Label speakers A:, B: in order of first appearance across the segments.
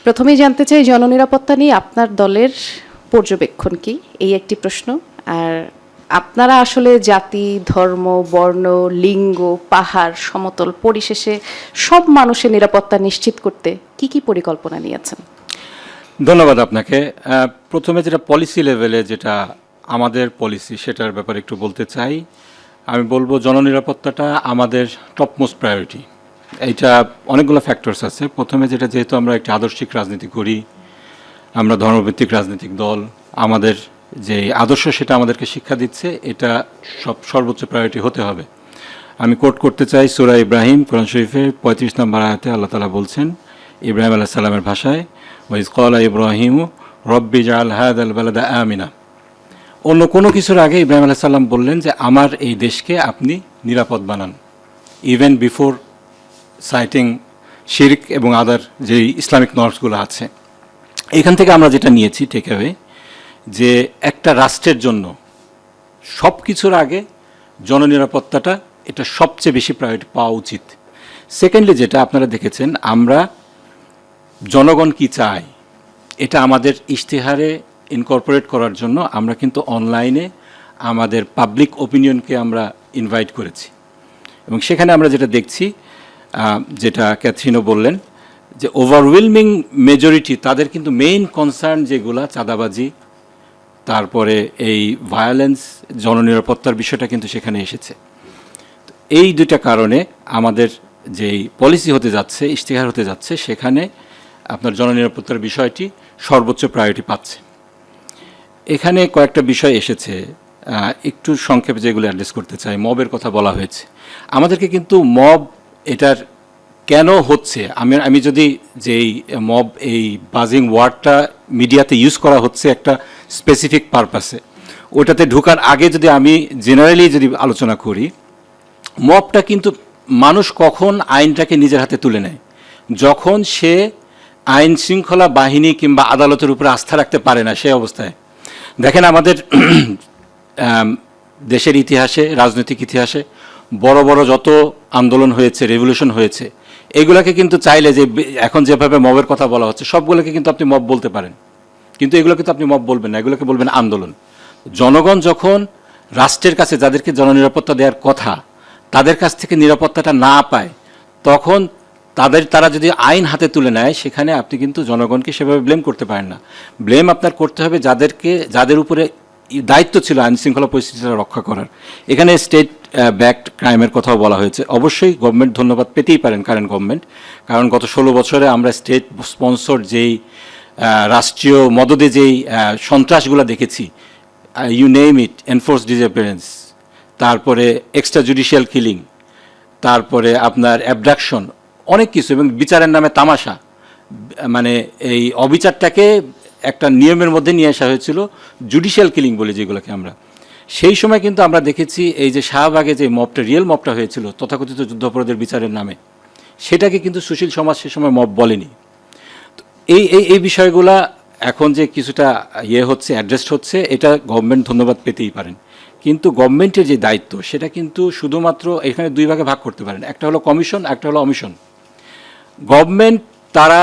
A: প্রথমেই জানতে চাই জননিরাপত্তা নিয়ে আপনার দলের পর্যবেক্ষণ কি, এই একটি প্রশ্ন। আর আপনারা আসলে জাতি, ধর্ম, বর্ণ, লিঙ্গ, পাহাড়, সমতল পরিশেষে সব মানুষের নিরাপত্তা নিশ্চিত করতে কি কি পরিকল্পনা নিয়েছেন?
B: ধন্যবাদ আপনাকে। প্রথমে যেটা পলিসি লেভেলে যেটা আমাদের পলিসি সেটার ব্যাপারে একটু বলতে চাই। আমি বলবো জননিরাপত্তাটা আমাদের টপমোস্ট প্রায়োরিটি। এইটা অনেকগুলো ফ্যাক্টরস আছে। প্রথমে যেটা, যেহেতু আমরা একটি আদর্শিক রাজনীতি করি, আমরা ধর্মভিত্তিক রাজনৈতিক দল, আমাদের যে আদর্শ সেটা আমাদেরকে শিক্ষা দিচ্ছে, এটা সর্বোচ্চ প্রায়োরিটি হতে হবে। আমি কোট করতে চাই সূরা ইব্রাহিম, কোরআন শরীফের 35 নম্বর আয়াতে আল্লাহ তাআলা বলছেন ইব্রাহিম আলাইহিস সালামের ভাষায়, ওয়াইজ ক্বালা ইব্রাহিমু রব্বি জাআল হাযাল বালাদা আমিনা। অন্য কোনো কিছুর আগে ইব্রাহিম আলাইহিস সালাম বললেন যে আমার এই দেশকে আপনি নিরাপদ বানান, ইভেন বিফোর সাইটিং শিরক এবং আদার যে ইসলামিক নর্মসগুলো আছে। এখান থেকে আমরা যেটা নিয়েছি টেক অ্যাওয়ে, যে একটা রাষ্ট্রের জন্য সব কিছুর আগে জননিরাপত্তাটা এটা সবচেয়ে বেশি প্রায়োরিটি পাওয়া উচিত। সেকেন্ডলি যেটা আপনারা দেখেছেন, আমরা জনগণ কি চায় এটা আমাদের ইশতেহারে ইনকর্পোরেট করার জন্য আমরা কিন্তু অনলাইনে আমাদের পাবলিক ওপিনিয়নকে আমরা ইনভাইট করেছি, এবং সেখানে আমরা যেটা দেখছি, যেটা ক্যাথরিনও বললেন, যে ওভারওয়েলমিং মেজরিটি তাদের কিন্তু মেইন কনসার্ন যেগুলা চাঁদাবাজি, তারপরে এই ভায়োলেন্স, জননিরাপত্তার বিষয়টা কিন্তু সেখানে এসেছে। এই দুইটা কারণে আমাদের যেই পলিসি হতে যাচ্ছে, ইশতেহার হতে যাচ্ছে, সেখানে আপনার জননিরাপত্তার বিষয়টি সর্বোচ্চ প্রায়োরিটি পাচ্ছে। এখানে কয়েকটা বিষয় এসেছে, একটু সংক্ষেপে যেগুলো অ্যাড্রেস করতে চাই। মবের কথা বলা হয়েছে। আমাদেরকে কিন্তু মব এটার কেন হচ্ছে, আমি যদি যেই মব, এই বাজিং ওয়ার্ডটা মিডিয়াতে ইউজ করা হচ্ছে একটা স্পেসিফিক পারপাসে, ওটাতে ঢোকার আগে যদি আমি জেনারেলি যদি আলোচনা করি, মবটা কিন্তু মানুষ কখন আইনটাকে নিজের হাতে তুলে নেয়, যখন সে আইন শৃঙ্খলা বাহিনী কিংবা আদালতের উপরে আস্থা রাখতে পারে না। সেই অবস্থায় দেখেন আমাদের দেশের ইতিহাসে, রাজনৈতিক ইতিহাসে বড় বড় যত আন্দোলন হয়েছে, রেভলিউশন হয়েছে, এগুলাকে কিন্তু চাইলে, যে এখন যেভাবে মবের কথা বলা হচ্ছে, সবগুলোকে কিন্তু আপনি মব বলতে পারেন, কিন্তু এগুলো কিন্তু আপনি মব বলবেন না, এগুলোকে বলবেন আন্দোলন। জনগণ যখন রাষ্ট্রের কাছে, যাদেরকে জননিরাপত্তা দেওয়ার কথা, তাদের কাছ থেকে নিরাপত্তাটা না পায়, তখন তারা যদি আইন হাতে তুলে নেয়, সেখানে আপনি কিন্তু জনগণকে সেভাবে ব্লেম করতে পারেন না। ব্লেম আপনার করতে হবে যাদের উপরে দায়িত্ব ছিল আইন শৃঙ্খলা পরিস্থিতিটা রক্ষা করার। এখানে স্টেট ব্যাকড ক্রাইমের কথাও বলা হয়েছে। অবশ্যই গভর্নমেন্ট ধন্যবাদ পেতেই পারেন, কারেন্ট গভর্নমেন্ট, কারণ গত 16 বছরে আমরা স্টেট স্পন্সর যেই রাষ্ট্রীয় মদদে যেই সন্ত্রাসগুলো দেখেছি, you name it, enforce disappearance, তারপরে এক্সট্রা জুডিশিয়াল কিলিং, তারপরে আপনার অ্যাবডাকশন, অনেক কিছু, এবং বিচারের নামে তামাশা, মানে এই অবিচারটাকে একটা নিয়মের মধ্যে নিয়ে আসা হয়েছিল, জুডিশিয়াল কিলিং বলে যেগুলোকে আমরা। সেই সময় কিন্তু আমরা দেখেছি এই যে শাহবাগে যে মবটা, রিয়েল মবটা হয়েছিল তথাকথিত যুদ্ধাপরাধের বিচারের নামে, সেটাকে কিন্তু সুশীল সমাজ সে সময় মব বলেনি। এই বিষয়গুলা এখন যে কিছুটা হচ্ছে, অ্যাড্রেসড হচ্ছে, এটা গভর্নমেন্ট ধন্যবাদ পেতেই পারেন। কিন্তু গভর্নমেন্টের যে দায়িত্ব, সেটা কিন্তু শুধুমাত্র এখানে দুই ভাগে ভাগ করতে পারেন, একটা হলো কমিশন, একটা হলো অমিশন। গভর্নমেন্ট তারা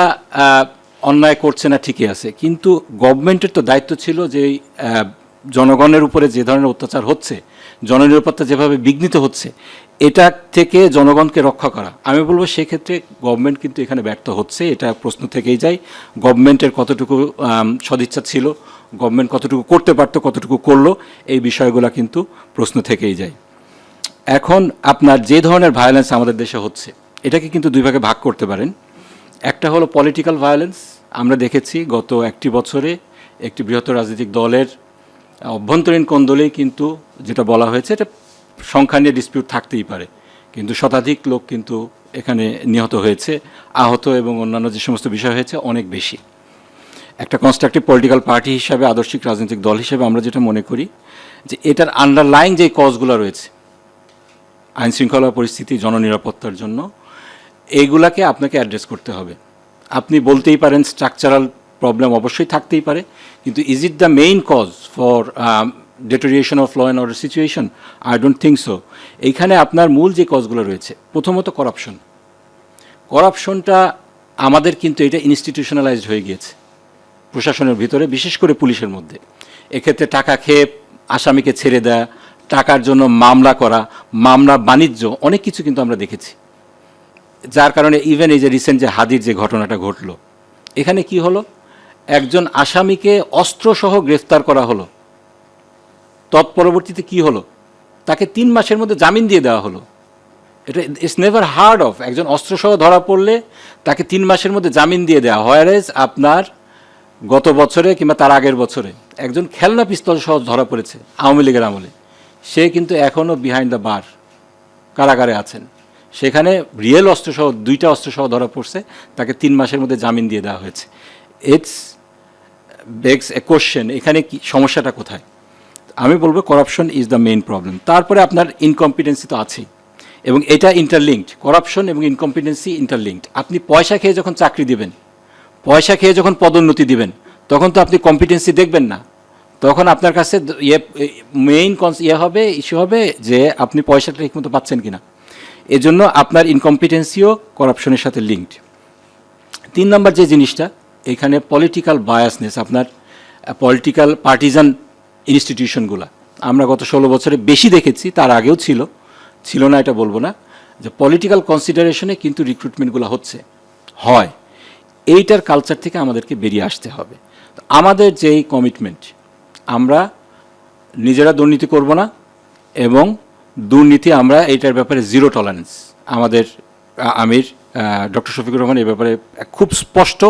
B: অন্যায় করছে না, ঠিকই আছে, কিন্তু গভর্নমেন্টের তো দায়িত্ব ছিল যে জনগণের উপরে যে ধরনের অত্যাচার হচ্ছে, জননিরাপত্তা যেভাবে বিঘ্নিত হচ্ছে, এটা থেকে জনগণকে রক্ষা করা। আমি বলবো সেক্ষেত্রে গভর্নমেন্ট কিন্তু এখানে ব্যর্থ হচ্ছে, এটা প্রশ্ন থেকেই যায়। গভর্নমেন্টের কতটুকু সদিচ্ছা ছিল, গভর্নমেন্ট কতটুকু করতে পারতো, কতটুকু করলো, এই বিষয়গুলো কিন্তু প্রশ্ন থেকেই যায়। এখন আপনার যে ধরনের ভায়োলেন্স আমাদের দেশে হচ্ছে, এটাকে কিন্তু দুই ভাগে ভাগ করতে পারেন। একটা হলো পলিটিক্যাল ভায়োলেন্স। আমরা দেখেছি গত একটি বছরে একটি বৃহত্তর রাজনৈতিক দলের অভ্যন্তরীণ কোন্দলেই কিন্তু যেটা বলা হয়েছে, এটা সংখ্যা নিয়ে ডিসপিউট থাকতেই পারে, কিন্তু শতাধিক লোক কিন্তু এখানে নিহত হয়েছে, আহত এবং অন্যান্য যে সমস্ত বিষয় হয়েছে অনেক বেশি। একটা কনস্ট্রাকটিভ পলিটিক্যাল পার্টি হিসাবে, আদর্শিক রাজনৈতিক দল হিসেবে আমরা যেটা মনে করি, যে এটার আন্ডারলাইং যে কজগুলো রয়েছে, আইন শৃঙ্খলা পরিস্থিতি, জননিরাপত্তার জন্য, এইগুলাকে আপনাকে অ্যাড্রেস করতে হবে। আপনি বলতেই পারেন স্ট্রাকচারাল প্রবলেম অবশ্যই থাকতেই পারে, কিন্তু is it the main cause for deterioration of law and order situation? I don't think so. এইখানে আপনার মূল যে কজগুলো রয়েছে, প্রথমত করাপশনটা আমাদের কিন্তু এটা ইনস্টিটিউশনালাইজড হয়ে গিয়েছে প্রশাসনের ভিতরে, বিশেষ করে পুলিশের মধ্যে। এক্ষেত্রে টাকা খেয়ে আসামিকে ছেড়ে দেয়া, টাকার জন্য মামলা করা, মামলা বাণিজ্য, অনেক কিছু কিন্তু আমরা দেখেছি। যার কারণে ইভেন এই যে রিসেন্ট যে হাদির যে ঘটনাটা ঘটলো, এখানে কি হলো, একজন আসামিকে অস্ত্রসহ গ্রেফতার করা হলো, তৎপরবর্তীতে কি হলো, তাকে 3 মাসের মধ্যে জামিন দিয়ে দেওয়া হলো। এটা ইটস নেভার হার্ড অফ, একজন অস্ত্রসহ ধরা পড়লে তাকে 3 মাসের মধ্যে জামিন দিয়ে দেওয়া। হোয়ারেজ আপনার গত বছরে কিংবা তার আগের বছরে একজন খেলনা পিস্তল সহ ধরা পড়েছে আওয়ামী লীগের আমলে, সে কিন্তু এখনও বিহাইন্ড দ্য বার, কারাগারে আছেন। সেখানে রিয়েল অস্ত্রসহ 2টা অস্ত্রসহ ধরা পড়ছে, তাকে 3 মাসের মধ্যে জামিন দিয়ে দেওয়া হয়েছে। ইটস বেগস এ কোশ্চেন, এখানে কি সমস্যাটা কোথায়? আমি বলবো corruption is the main problem. তারপরে আপনার ইনকম্পিটেন্সি তো আছেই, এবং এটা ইন্টারলিঙ্কড, করাপশন এবং ইনকম্পিটেন্সি ইন্টারলিঙ্কড। আপনি পয়সা খেয়ে যখন চাকরি দিবেন, পয়সা খেয়ে যখন পদোন্নতি দিবেন, তখন তো আপনি কম্পিটেন্সি দেখবেন না, তখন আপনার কাছে মেইন হবে, ইস্যু হবে যে আপনি পয়সাটা ঠিকমতো পাচ্ছেন কিনা। এজন্য আপনার ইনকম্পিটেন্সিও করাপশনের সাথে লিঙ্কড। 3 নম্বর যে জিনিসটা, এখানে পলিটিক্যাল বায়াসনেস, আপনার পলিটিক্যাল পার্টিজান ইনস্টিটিউশনগুলো আমরা গত 16 বছরে বেশি দেখেছি, তার আগেও ছিল না এটা বলবো না, যে পলিটিক্যাল কনসিডারেশনে কিন্তু রিক্রুটমেন্টগুলো হয়। এইটার কালচার থেকে আমাদেরকে বেরিয়ে আসতে হবে। আমাদের যেই কমিটমেন্ট, আমরা নিজেরা দুর্নীতি করব না, এবং দুর্নীতি আমরা এইটার ব্যাপারে জিরো টলারেন্স। আমাদের আমির ডক্টর শফিকুর রহমান এই ব্যাপারে খুব স্পষ্ট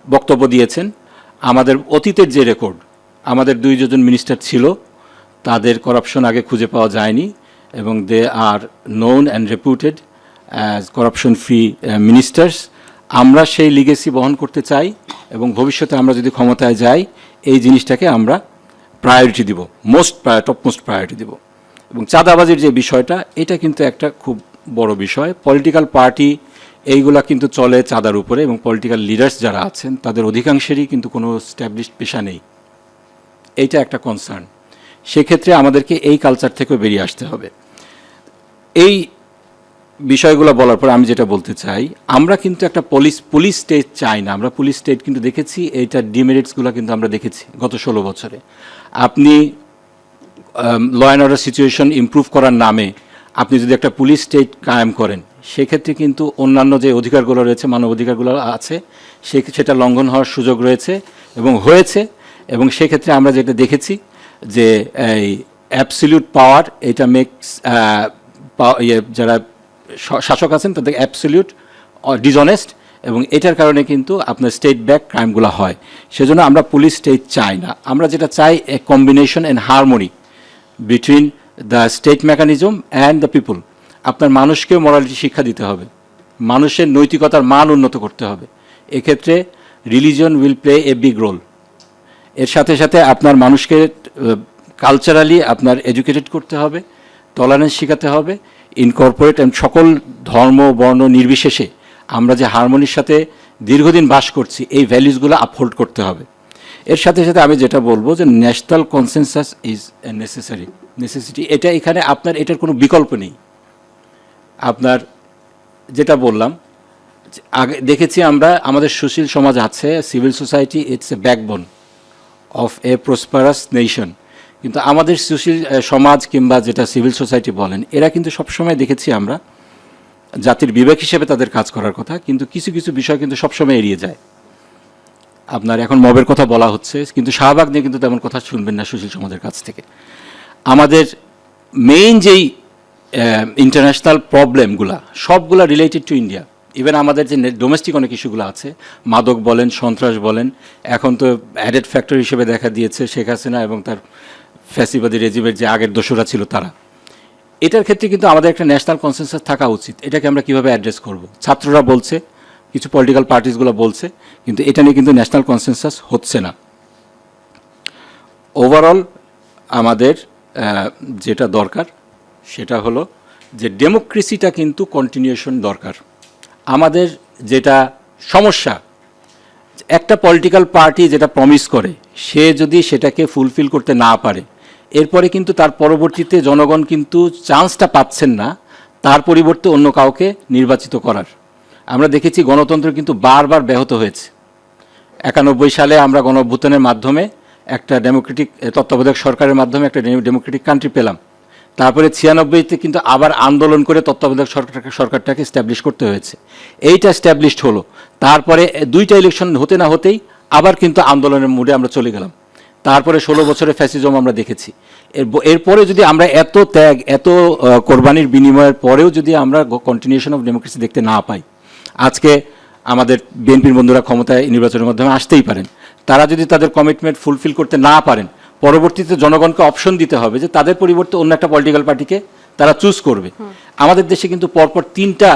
B: বক্তব্য দিয়েছেন। আমাদের অতীতের যে রেকর্ড, আমাদের 2জন মিনিস্টার ছিল, তাদের করাপশন আগে খুঁজে পাওয়া যায়নি, এবং they are known and reputed as corruption free ministers. আমরা সেই লিগেসি বহন করতে চাই, এবং ভবিষ্যতে আমরা যদি ক্ষমতায় যাই, এই জিনিসটাকে আমরা প্রায়োরিটি দিব, টপমোস্ট প্রায়োরিটি দিব। এবং চাঁদাবাজির যে বিষয়টা, এটা কিন্তু একটা খুব বড় বিষয়। পলিটিক্যাল পার্টি এইগুলা কিন্তু চলে চাঁদার উপরে, এবং পলিটিক্যাল লিডার্স যারা আছেন তাদের অধিকাংশেরই কিন্তু কোনো স্ট্যাবলিশড পেশা নেই। এইটা একটা কনসার্ন। সেক্ষেত্রে আমাদেরকে এই কালচার থেকেও বেরিয়ে আসতে হবে। এই বিষয়গুলো বলার পর আমি যেটা বলতে চাই, আমরা কিন্তু একটা পুলিশ স্টেট চাই না। আমরা পুলিশ স্টেট কিন্তু দেখেছি, এইটার ডিমেরিটসগুলো কিন্তু আমরা দেখেছি গত 16 বছরে। আপনি law and order situation improve করার নামে আপনি যদি একটা পুলিশ স্টেট কায়েম করেন, সেক্ষেত্রে কিন্তু অন্যান্য যে অধিকারগুলো রয়েছে, মানব অধিকারগুলো আছে, সেটা লঙ্ঘন হওয়ার সুযোগ রয়েছে এবং হয়েছে। এবং সেক্ষেত্রে আমরা যেটা দেখেছি যে এই অ্যাবসলিউট পাওয়ার, এটা মেক্স যারা শাসক আছেন তাদের অ্যাবসলিউট ডিসঅনেস্ট, এবং এটার কারণে কিন্তু আপনার স্টেট ব্যাক ক্রাইমগুলো হয়। সেজন্য আমরা পুলিশ স্টেট চাই না। আমরা যেটা চাই, a combination and harmony between the state mechanism and the people. আপনার মানুষকেও মোরালিটি শিক্ষা দিতে হবে, মানুষের নৈতিকতার মান উন্নত করতে হবে। এক্ষেত্রে religion will play a big role. এর সাথে সাথে আপনার মানুষকে কালচারালি আপনার এডুকেটেড করতে হবে, টলারেন্স শেখাতে হবে, ইনকর্পোরেট এবং সকল ধর্ম বর্ণ নির্বিশেষে আমরা যে হারমোনির সাথে দীর্ঘদিন বাস করছি, এই ভ্যালুসগুলো আপহোল্ড করতে হবে। এর সাথে সাথে আমি যেটা বলবো যে national consensus is a necessity. এটা এখানে আপনার এটার কোনো বিকল্প নেই। আপনার যেটা বললাম, আগে দেখেছি আমরা, আমাদের সুশীল সমাজ আছে, civil society it's a backbone of A prosperous nation. কিন্তু আমাদের সুশীল সমাজ কিংবা যেটা সিভিল সোসাইটি বলেন, এরা কিন্তু সবসময় দেখেছি আমরা জাতির বিবেক হিসেবে তাদের কাজ করার কথা, কিন্তু কিছু কিছু বিষয় কিন্তু সবসময় এড়িয়ে যায়। আপনার এখন মবের কথা বলা হচ্ছে, কিন্তু শাহবাগ নিয়ে কিন্তু তেমন কথা শুনবেন না সুশীল সমাজের কাছ থেকে। আমাদের মেইন যেই ইন্টারন্যাশনাল প্রবলেমগুলা, সবগুলা রিলেটেড টু ইন্ডিয়া। ইভেন আমাদের যে ডোমেস্টিক অনেক ইস্যুগুলো আছে, মাদক বলেন, সন্ত্রাস বলেন, এখন তো অ্যাডেড ফ্যাক্টর হিসেবে দেখা দিয়েছে শেখ হাসিনা এবং তার ফ্যাসিবাদী রেজিমের যে আগের দোসরা ছিল তারা। এটার ক্ষেত্রে কিন্তু আমাদের একটা ন্যাশনাল কনসেনসাস থাকা উচিত। এটাকে আমরা কীভাবে অ্যাড্রেস করব? ছাত্ররা বলছে, কিছু পলিটিক্যাল পার্টিসগুলো বলছে, কিন্তু এটা নিয়ে কিন্তু ন্যাশনাল কনসেনসাস হচ্ছে না। ওভারঅল আমাদের যেটা দরকার সেটা হলো যে ডেমোক্রেসিটা কিন্তু কন্টিনিউশন দরকার। আমাদের যেটা সমস্যা, একটা পলিটিক্যাল পার্টি যেটা প্রমিস করে, সে যদি সেটাকে ফুলফিল করতে না পারে, এরপরে কিন্তু তার পরবর্তীতে জনগণ কিন্তু চান্সটা পাচ্ছেন না তার পরিবর্তে অন্য কাউকে নির্বাচিত করার। আমরা দেখেছি গণতন্ত্র কিন্তু বারবার ব্যাহত হয়েছে। 91 সালে আমরা গণঅভ্যুত্থানের মাধ্যমে একটা ডেমোক্রেটিক তত্ত্বাবধায়ক সরকারের মাধ্যমে একটা ডেমোক্রেটিক কান্ট্রি পেলাম। তারপরে 96-তে কিন্তু আবার আন্দোলন করে তত্ত্বাবধায়ক সরকারটাকে স্ট্যাবলিশ করতে হয়েছে। এইটা স্ট্যাবলিশড হলো, তারপরে 2টা ইলেকশন হতে না হতেই আবার কিন্তু আন্দোলনের মুডে আমরা চলে গেলাম। তারপরে 16 বছরের ফ্যাসিজম আমরা দেখেছি। এরপরে যদি আমরা এত ত্যাগ, এত কোরবানির বিনিময়ের পরেও যদি আমরা কন্টিনিউশন অফ ডেমোক্রেসি দেখতে না পাই, আজকে আমাদের বিএনপির বন্ধুরা ক্ষমতায় নির্বাচনের মাধ্যমে আসতেই পারেন, তারা যদি তাদের কমিটমেন্ট ফুলফিল করতে না পারেন, পরবর্তীতে জনগণকে অপশন দিতে হবে যে তাদের পরিবর্তে অন্য একটা পলিটিক্যাল পার্টিকে তারা চুজ করবে। আমাদের দেশে কিন্তু পরপর 3টা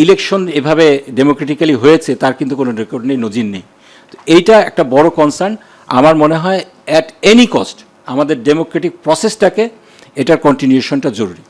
B: ইলেকশন এভাবে ডেমোক্রেটিক্যালি হয়েছে, তার কিন্তু কোনো রেকর্ড নেই, নজির নেই। তো এইটা একটা বড় কনসার্ন। আমার মনে হয় অ্যাট এনি কস্ট আমাদের ডেমোক্রেটিক প্রসেসটাকে, এটার কন্টিনিউশনটা জরুরি।